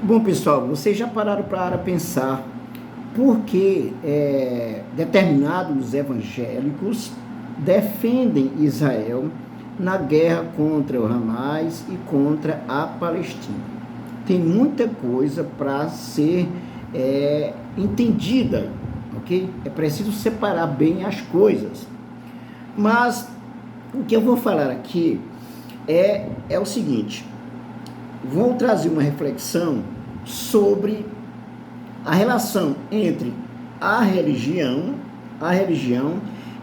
Bom, pessoal, vocês já pararam para pensar por que determinados evangélicos defendem Israel na guerra contra o Hamas e contra a Palestina? Tem muita coisa para ser entendida, ok? É preciso separar bem as coisas. Mas o que eu vou falar aqui é o seguinte: vou trazer uma reflexão sobre a relação entre a religião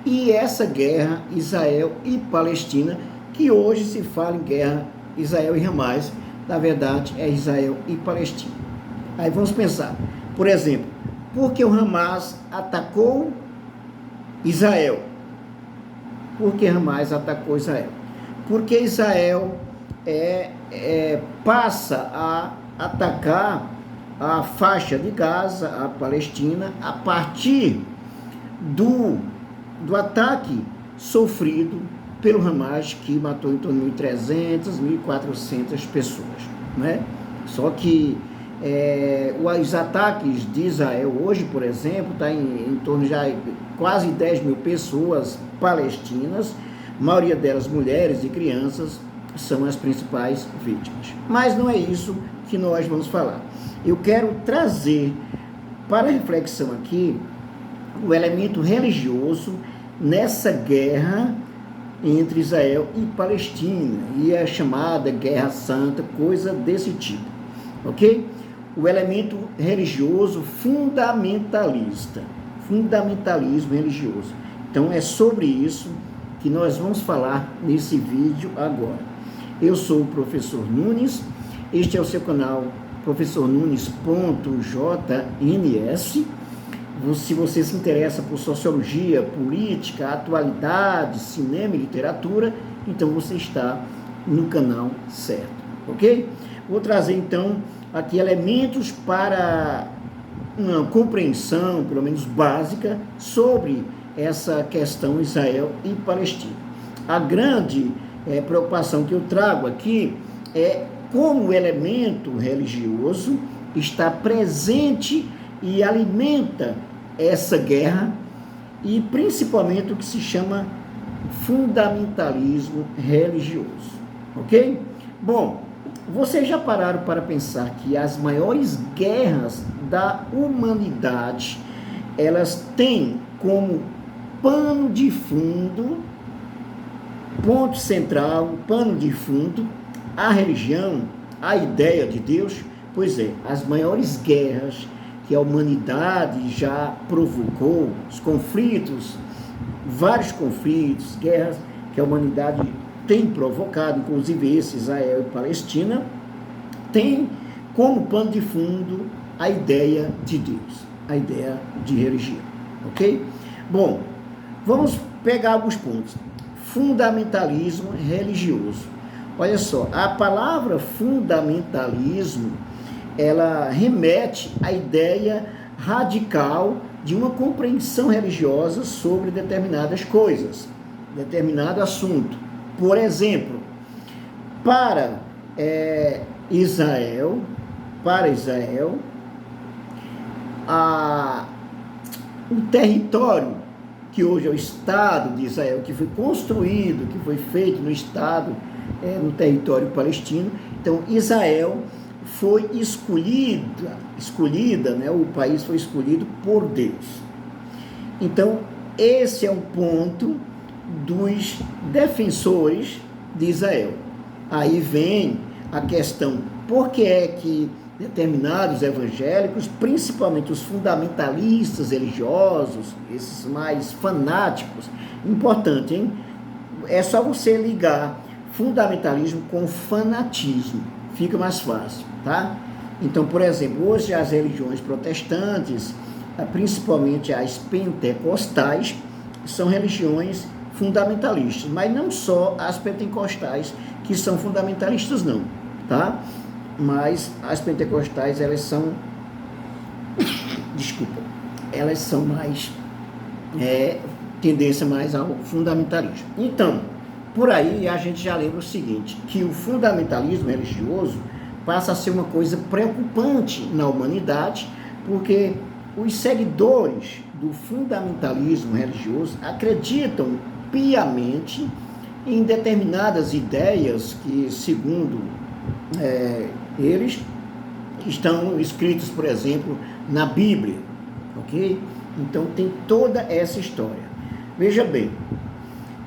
e essa guerra Israel e Palestina, que hoje se fala em guerra Israel e Hamas, na verdade é Israel e Palestina. Aí vamos pensar, por exemplo, por que o Hamas atacou Israel? Por que Hamas atacou Israel? Porque Israel passa a atacar a faixa de Gaza, a Palestina, a partir do ataque sofrido pelo Hamas, que matou em torno de 1.300, 1.400 pessoas, né? Só que os ataques de Israel hoje, por exemplo, está em torno de quase 10 mil pessoas palestinas, a maioria delas mulheres e crianças, são as principais vítimas. Mas não é isso que nós vamos falar. Eu quero trazer para a reflexão aqui o elemento religioso nessa guerra entre Israel e Palestina, e a chamada Guerra Santa, coisa desse tipo, ok? O elemento religioso fundamentalista, fundamentalismo religioso. Então é sobre isso que nós vamos falar nesse vídeo agora. Eu sou o professor Nunes, este é o seu canal professornunes.jns. Se você se interessa por sociologia, política, atualidade, cinema e literatura, então você está no canal certo, ok? Vou trazer então aqui elementos para uma compreensão, pelo menos básica, sobre essa questão Israel e Palestina. A grande preocupação que eu trago aqui é como o elemento religioso está presente e alimenta essa guerra, e principalmente o que se chama fundamentalismo religioso, ok? Bom, vocês já pararam para pensar que as maiores guerras da humanidade, elas têm como pano de fundo, ponto central, pano de fundo, a religião, a ideia de Deus? Pois é, as maiores guerras que a humanidade já provocou, os conflitos, vários conflitos, guerras que a humanidade tem provocado, inclusive esse Israel e Palestina, tem como pano de fundo a ideia de Deus, a ideia de religião, ok? Bom, vamos pegar alguns pontos. Fundamentalismo religioso. Olha só, a palavra fundamentalismo, ela remete à ideia radical de uma compreensão religiosa sobre determinadas coisas, determinado assunto. Por exemplo, para Israel, o território que hoje é o Estado de Israel, que foi construído, que foi feito no Estado, no território palestino. Então, Israel foi escolhida, né? O país foi escolhido por Deus. Então, esse é um ponto dos defensores de Israel. Aí vem a questão, por que é que determinados evangélicos, principalmente os fundamentalistas religiosos, esses mais fanáticos, importante, hein? É só você ligar fundamentalismo com fanatismo, fica mais fácil, tá? Então, por exemplo, hoje as religiões protestantes, principalmente as pentecostais, são religiões fundamentalistas, mas não só as pentecostais que são fundamentalistas não, tá? Mas as pentecostais, elas são elas são mais tendência mais ao fundamentalismo. Então, por aí a gente já lembra o seguinte, que o fundamentalismo religioso passa a ser uma coisa preocupante na humanidade, porque os seguidores do fundamentalismo religioso acreditam piamente em determinadas ideias que, segundo eles, estão escritos, por exemplo, na Bíblia, ok? Então tem toda essa história. Veja bem,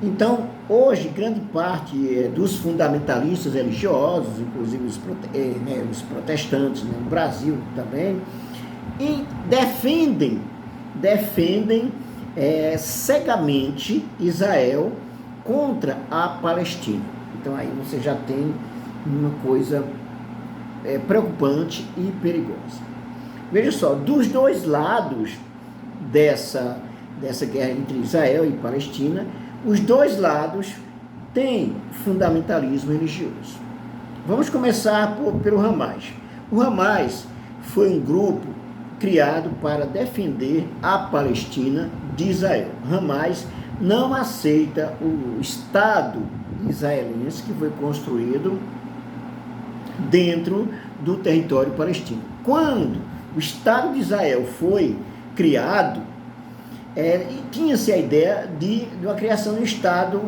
então hoje grande parte dos fundamentalistas religiosos, inclusive os protestantes, no Brasil também, e defendem cegamente Israel contra a Palestina. Então aí você já tem uma coisa preocupante e perigosa. Veja só, dos dois lados dessa guerra entre Israel e Palestina, os dois lados têm fundamentalismo religioso. Vamos começar pelo Hamas. O Hamas foi um grupo criado para defender a Palestina de Israel. Hamas não aceita o Estado israelense que foi construído dentro do território palestino. Quando o Estado de Israel foi criado, tinha-se a ideia de uma criação de um Estado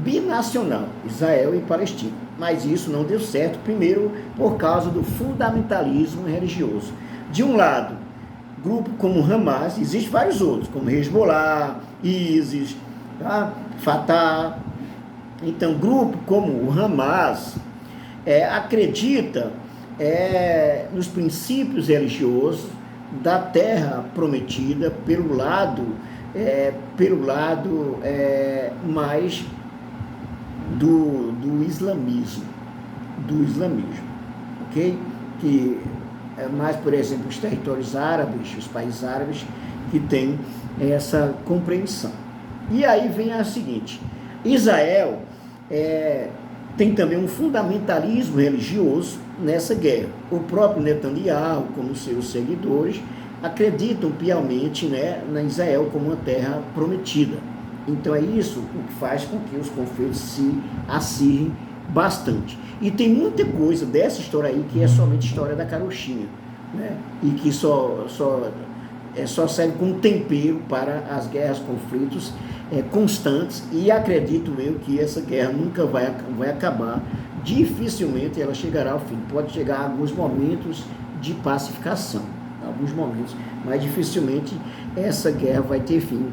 binacional, Israel e Palestina. Mas isso não deu certo, primeiro por causa do fundamentalismo religioso. De um lado, grupo como Hamas, existem vários outros, como Hezbollah, ISIS, Fatah. Então, grupo como o Hamas acredita nos princípios religiosos da terra prometida pelo lado mais do islamismo, ok? Que é mais, por exemplo, os territórios árabes, os países árabes que têm essa compreensão. E aí vem a seguinte: Israel tem também um fundamentalismo religioso nessa guerra. O próprio Netanyahu, como seus seguidores, acreditam piamente na Israel como uma terra prometida. Então é isso o que faz com que os conflitos se acirrem bastante. E tem muita coisa dessa história aí que é somente história da carochinha, e que só serve como tempero para as guerras, conflitos constantes, e acredito eu que essa guerra nunca vai acabar, dificilmente ela chegará ao fim. Pode chegar a alguns momentos de pacificação, alguns momentos, mas dificilmente essa guerra vai ter fim.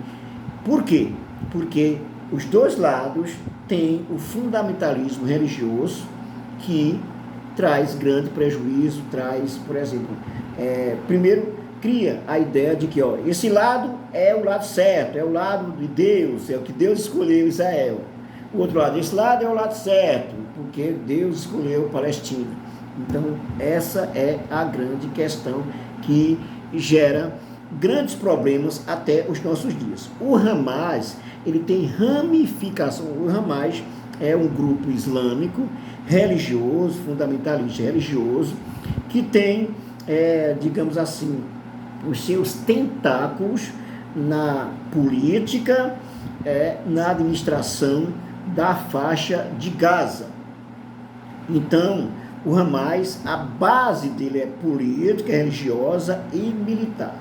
Por quê? Porque os dois lados têm o fundamentalismo religioso que traz grande prejuízo, traz, por exemplo, primeiro cria a ideia de que esse lado é o lado certo, é o lado de Deus, é o que Deus escolheu Israel. O outro lado, esse lado é o lado certo, porque Deus escolheu Palestina. Então, essa é a grande questão que gera grandes problemas até os nossos dias. O Hamas, ele tem ramificação. O Hamas é um grupo islâmico, religioso, fundamentalista religioso, que tem, digamos assim, os seus tentáculos na política, na administração da faixa de Gaza. Então, o Hamas, a base dele é política, religiosa e militar.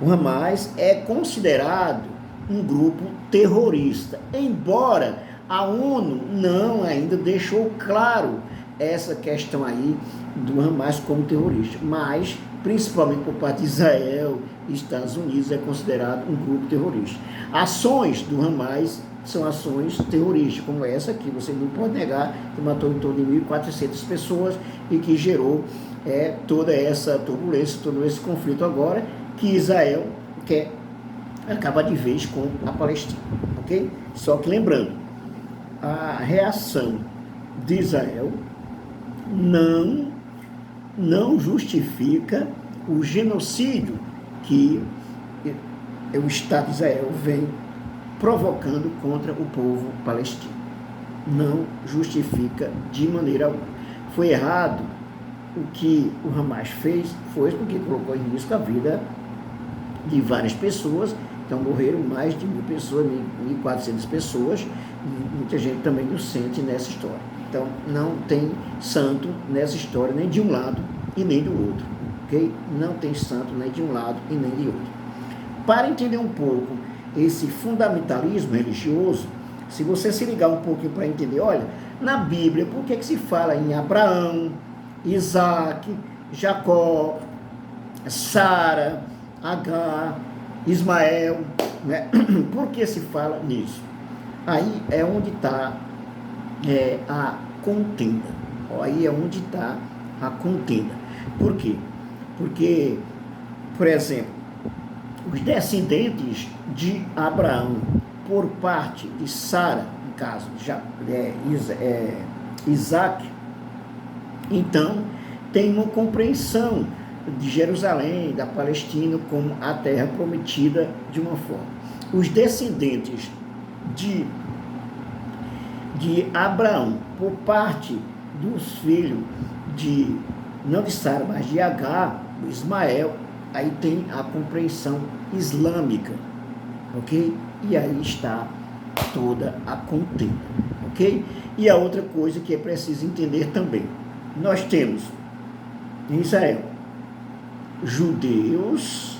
O Hamas é considerado um grupo terrorista, embora a ONU não ainda deixou claro essa questão aí do Hamas como terrorista, mas principalmente por parte de Israel e Estados Unidos é considerado um grupo terrorista. Ações do Hamas são ações terroristas, como essa aqui, você não pode negar, que matou em torno de 1.400 pessoas e que gerou toda essa turbulência, todo esse conflito agora, que Israel quer acabar de vez com a Palestina, ok? Só que lembrando, a reação de Israel não justifica o genocídio que o Estado de Israel vem provocando contra o povo palestino. Não justifica de maneira alguma. Foi errado o que o Hamas fez, foi porque colocou em risco a vida de várias pessoas. Então morreram mais de 1.000 pessoas, 1.400 pessoas, e muita gente também inocente nessa história. Então, não tem santo nessa história, nem de um lado e nem do outro, ok? Não tem santo nem de um lado e nem de outro. Para entender um pouco esse fundamentalismo religioso, se você se ligar um pouquinho para entender, olha, na Bíblia, por que se fala em Abraão, Isaac, Jacó, Sara, Agar, Ismael, né? Por que se fala nisso? Aí é onde está a contenda. Aí é onde está a contenda. Por quê? Porque, por exemplo, os descendentes de Abraão, por parte de Sara, no caso, Isaac, então tem uma compreensão de Jerusalém, da Palestina, como a terra prometida de uma forma. Os descendentes de Abraão, por parte dos filhos não de Sara, mas de Agar, Ismael, aí tem a compreensão islâmica, ok? E aí está toda a contenda, ok? E a outra coisa que é preciso entender também, nós temos em Israel judeus,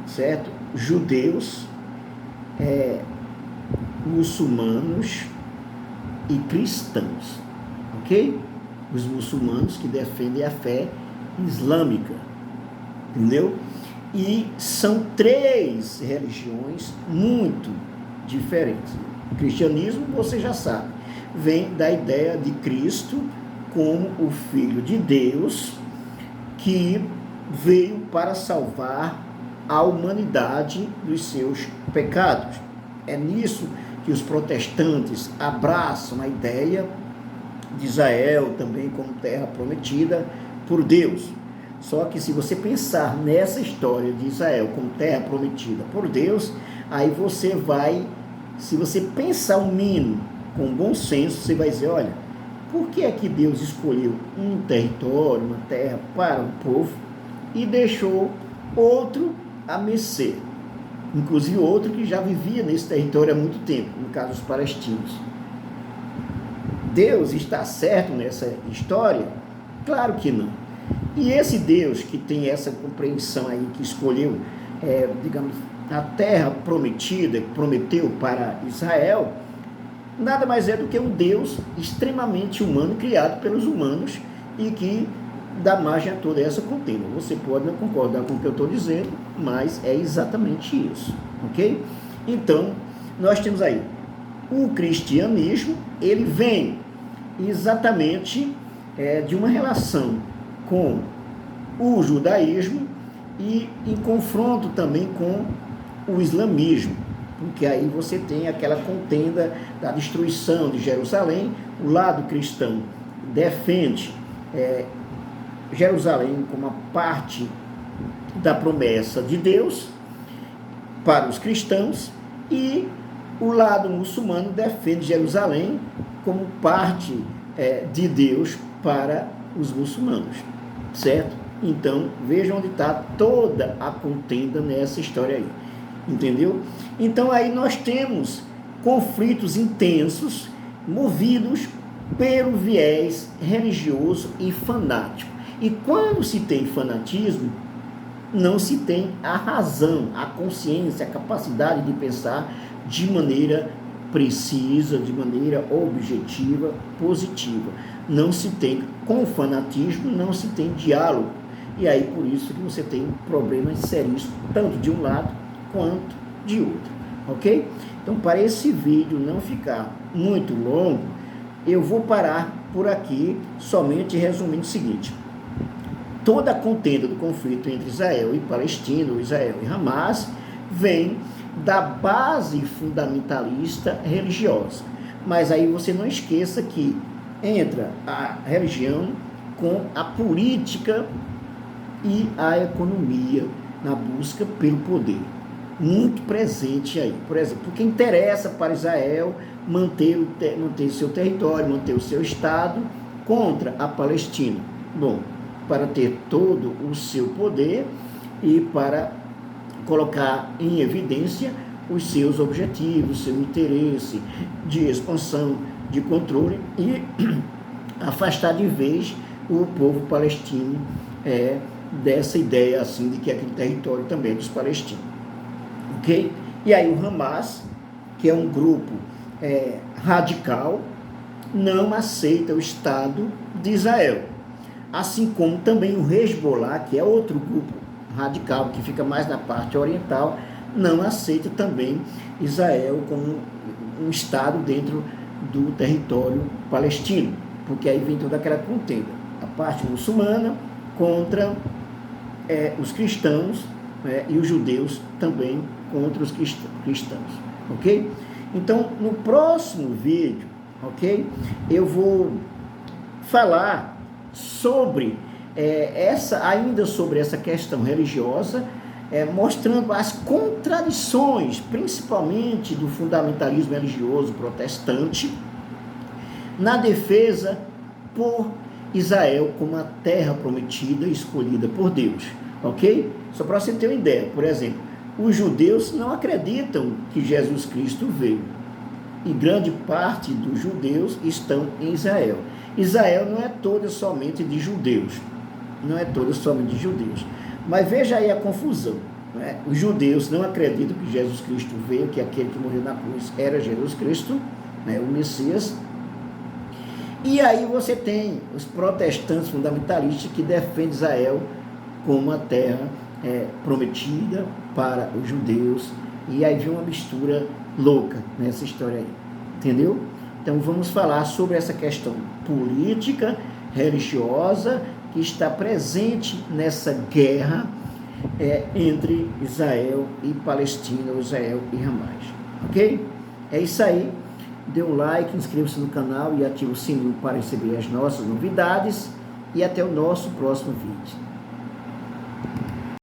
certo? Judeus, muçulmanos e cristãos, ok? Os muçulmanos que defendem a fé islâmica, entendeu? E são 3 religiões muito diferentes. O cristianismo, você já sabe, vem da ideia de Cristo como o Filho de Deus, que veio para salvar a humanidade dos seus pecados. É nisso que os protestantes abraçam a ideia de Israel também como terra prometida por Deus. Só que se você pensar nessa história de Israel como terra prometida por Deus, aí você vai, se você pensar um mínimo com bom senso, você vai dizer, olha, por que é que Deus escolheu um território, uma terra para um povo e deixou outro a mercê? Inclusive outro que já vivia nesse território há muito tempo, no caso os palestinos. Deus está certo nessa história? Claro que não. E esse Deus que tem essa compreensão aí, que escolheu, digamos, a terra prometida, que prometeu para Israel, nada mais é do que um Deus extremamente humano, criado pelos humanos e que dá margem a toda essa contenda. Você pode não concordar com o que eu estou dizendo, mas é exatamente isso, ok? Então, nós temos aí o cristianismo, ele vem exatamente de uma relação com o judaísmo e em confronto também com o islamismo, porque aí você tem aquela contenda da destruição de Jerusalém. O lado cristão defende Jerusalém como uma parte da promessa de Deus para os cristãos, e o lado muçulmano defende Jerusalém como parte de Deus para os muçulmanos, certo? Então, vejam onde está toda a contenda nessa história aí, entendeu? Então, aí nós temos conflitos intensos, movidos pelo viés religioso e fanático. E quando se tem fanatismo, não se tem a razão, a consciência, a capacidade de pensar de maneira precisa, de maneira objetiva, positiva. Não se tem, com fanatismo, não se tem diálogo. E aí, por isso que você tem problemas sérios, tanto de um lado quanto de outro, ok? Então, para esse vídeo não ficar muito longo, eu vou parar por aqui, somente resumindo o seguinte: toda a contenda do conflito entre Israel e Palestina, ou Israel e Hamas, vem da base fundamentalista religiosa. Mas aí você não esqueça que entra a religião com a política e a economia na busca pelo poder, muito presente aí. Por exemplo, porque interessa para Israel manter seu território, manter o seu Estado contra a Palestina. Bom, para ter todo o seu poder e para colocar em evidência os seus objetivos, seu interesse de expansão de controle e afastar de vez o povo palestino dessa ideia assim de que aquele território também é dos palestinos, ok? E aí o Hamas, que é um grupo radical, não aceita o Estado de Israel, assim como também o Hezbollah, que é outro grupo radical que fica mais na parte oriental, não aceita também Israel como um Estado dentro do território palestino, porque aí vem toda aquela contenda, a parte muçulmana contra os cristãos, e os judeus também contra os cristãos, ok? Então, no próximo vídeo, ok, eu vou falar sobre ainda sobre essa questão religiosa, mostrando as contradições, principalmente do fundamentalismo religioso protestante, na defesa por Israel como a terra prometida e escolhida por Deus, ok? Só para você ter uma ideia, por exemplo, os judeus não acreditam que Jesus Cristo veio, e grande parte dos judeus estão em Israel. Israel não é toda somente de judeus, mas veja aí a confusão, né? Os judeus não acreditam que Jesus Cristo veio, que aquele que morreu na cruz era Jesus Cristo, né, o Messias. E aí você tem os protestantes fundamentalistas que defendem Israel como uma terra prometida para os judeus, e aí vem uma mistura louca nessa história aí, entendeu? Então vamos falar sobre essa questão política, religiosa, que está presente nessa guerra entre Israel e Palestina, ou Israel e Hamas, ok? É isso aí. Dê um like, inscreva-se no canal e ative o sininho para receber as nossas novidades. E até o nosso próximo vídeo.